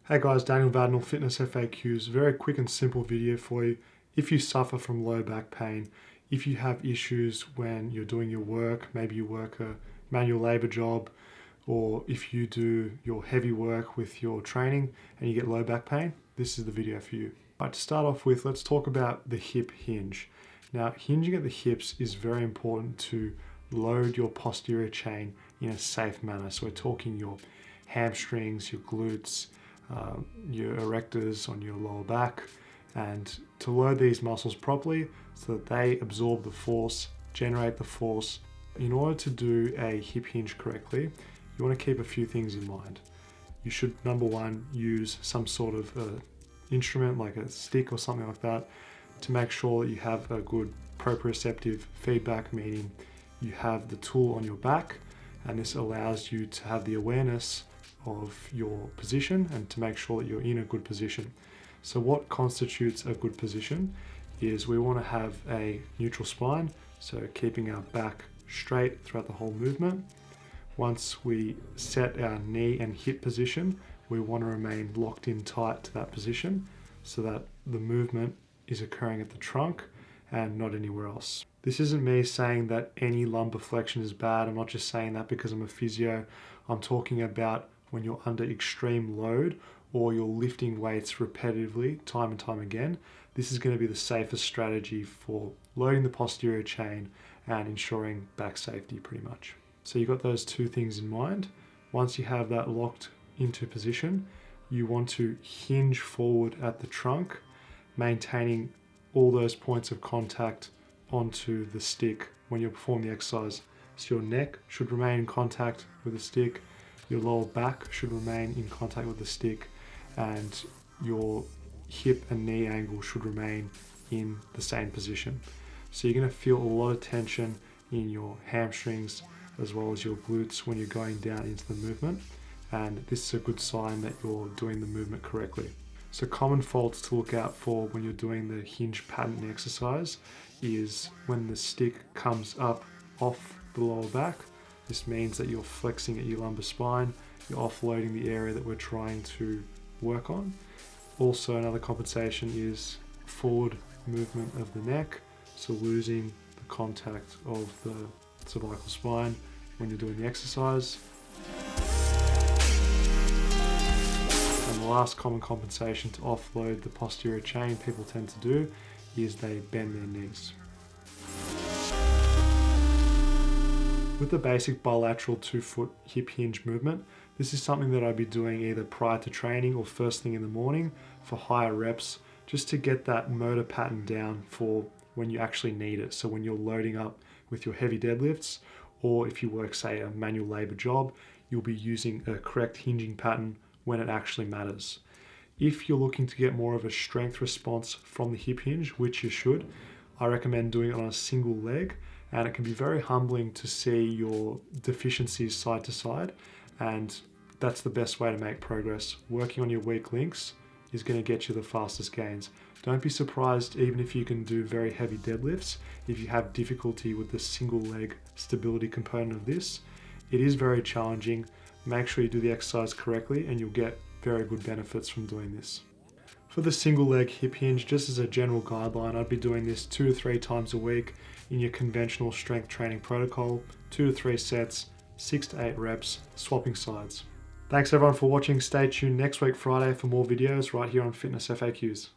Hey guys, Daniel Vadnal, Fitness FAQs. Very quick and simple video for you. If you suffer from low back pain, if you have issues when you're doing your work, maybe you work a manual labor job, or if you do your heavy work with your training and you get low back pain, this is the video for you. All right, to start off with, let's talk about the hip hinge. Now, hinging at the hips is very important to load your posterior chain in a safe manner. So we're talking your hamstrings, your glutes, your erectors on your lower back, and to load these muscles properly so that they absorb the force, generate the force. In order to do a hip hinge correctly, you want to keep a few things in mind. You should, number one, use some sort of instrument like a stick or something like that to make sure that you have a good proprioceptive feedback, meaning you have the tool on your back, and this allows you to have the awareness of your position and to make sure that you're in a good position. So what constitutes a good position is we want to have a neutral spine, so keeping our back straight throughout the whole movement. Once we set our knee and hip position, we want to remain locked in tight to that position so that the movement is occurring at the trunk and not anywhere else. This isn't me saying that any lumbar flexion is bad. I'm not just saying that because I'm a physio. I'm talking about when you're under extreme load or you're lifting weights repetitively time and time again. This is going to be the safest strategy for loading the posterior chain and ensuring back safety pretty much. So you've got those two things in mind. Once you have that locked into position, you want to hinge forward at the trunk, maintaining all those points of contact onto the stick when you're performing the exercise. So your neck should remain in contact with the stick, your lower back should remain in contact with the stick, and your hip and knee angle should remain in the same position. So you're going to feel a lot of tension in your hamstrings as well as your glutes when you're going down into the movement, and this is a good sign that you're doing the movement correctly. So common faults to look out for when you're doing the hinge pattern exercise is when the stick comes up off the lower back. This means that you're flexing at your lumbar spine, you're offloading the area that we're trying to work on. Also, another compensation is forward movement of the neck, so losing the contact of the cervical spine when you're doing the exercise. And the last common compensation to offload the posterior chain people tend to do is they bend their knees. With the basic bilateral 2-foot hip hinge movement, this is something that I'd be doing either prior to training or first thing in the morning for higher reps, just to get that motor pattern down for when you actually need it. So when you're loading up with your heavy deadlifts, or if you work, say, a manual labor job, you'll be using a correct hinging pattern when it actually matters. If you're looking to get more of a strength response from the hip hinge, which you should, I recommend doing it on a single leg. And it can be very humbling to see your deficiencies side to side, and that's the best way to make progress. Working on your weak links is going to get you the fastest gains. Don't be surprised even if you can do very heavy deadlifts, if you have difficulty with the single leg stability component of this. It is very challenging. Make sure you do the exercise correctly and you'll get very good benefits from doing this. For the single leg hip hinge, just as a general guideline, I'd be doing this 2 to 3 times a week in your conventional strength training protocol, 2 to 3 sets, 6 to 8 reps, swapping sides. Thanks everyone for watching. Stay tuned next week Friday for more videos right here on Fitness FAQs.